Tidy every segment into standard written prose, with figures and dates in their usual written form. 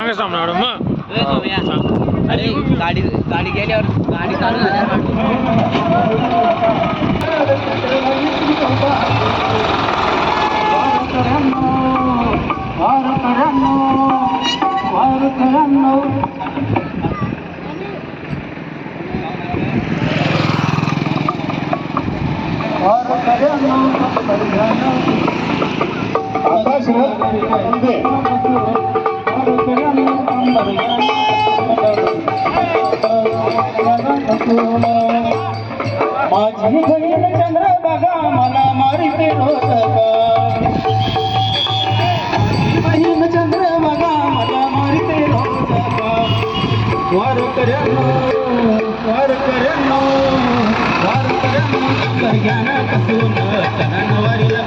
सांगा सामना मग अरे गाडी गाडी गेल्यावर गाडी चालू झाल्यावर माझी बहीण चंद्रभागा मला मारिते रोज बहीण चंद्रभागा मला मारिते रोज वार कर्यानो वार कर्यानो वार कर्यानो ज्ञान कसून चरणवारीला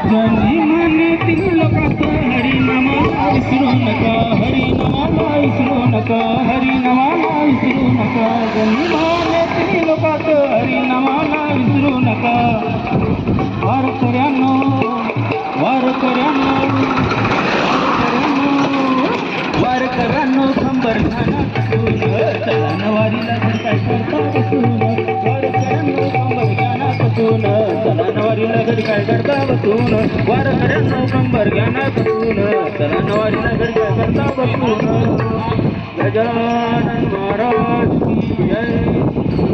जनी मने तीन लोकांचं हरिनामाला विसरू नका हरिनामाला विसरू नका हरिनामाला विसरू नका जनी मने तीन लोकांचं हरिनामाला विसरू नका वार कर्यानो वार कर्यानो वार कर्यानो कंबर घाना कसून चलनवारीला काय करता बसून वार कर्यानो कंबर घाना कसून चलनवारीला काय करता बसून वार कर्यानो कंबर घाना कसून चलनवारीला काय करता बसून गजानन महाराज की जय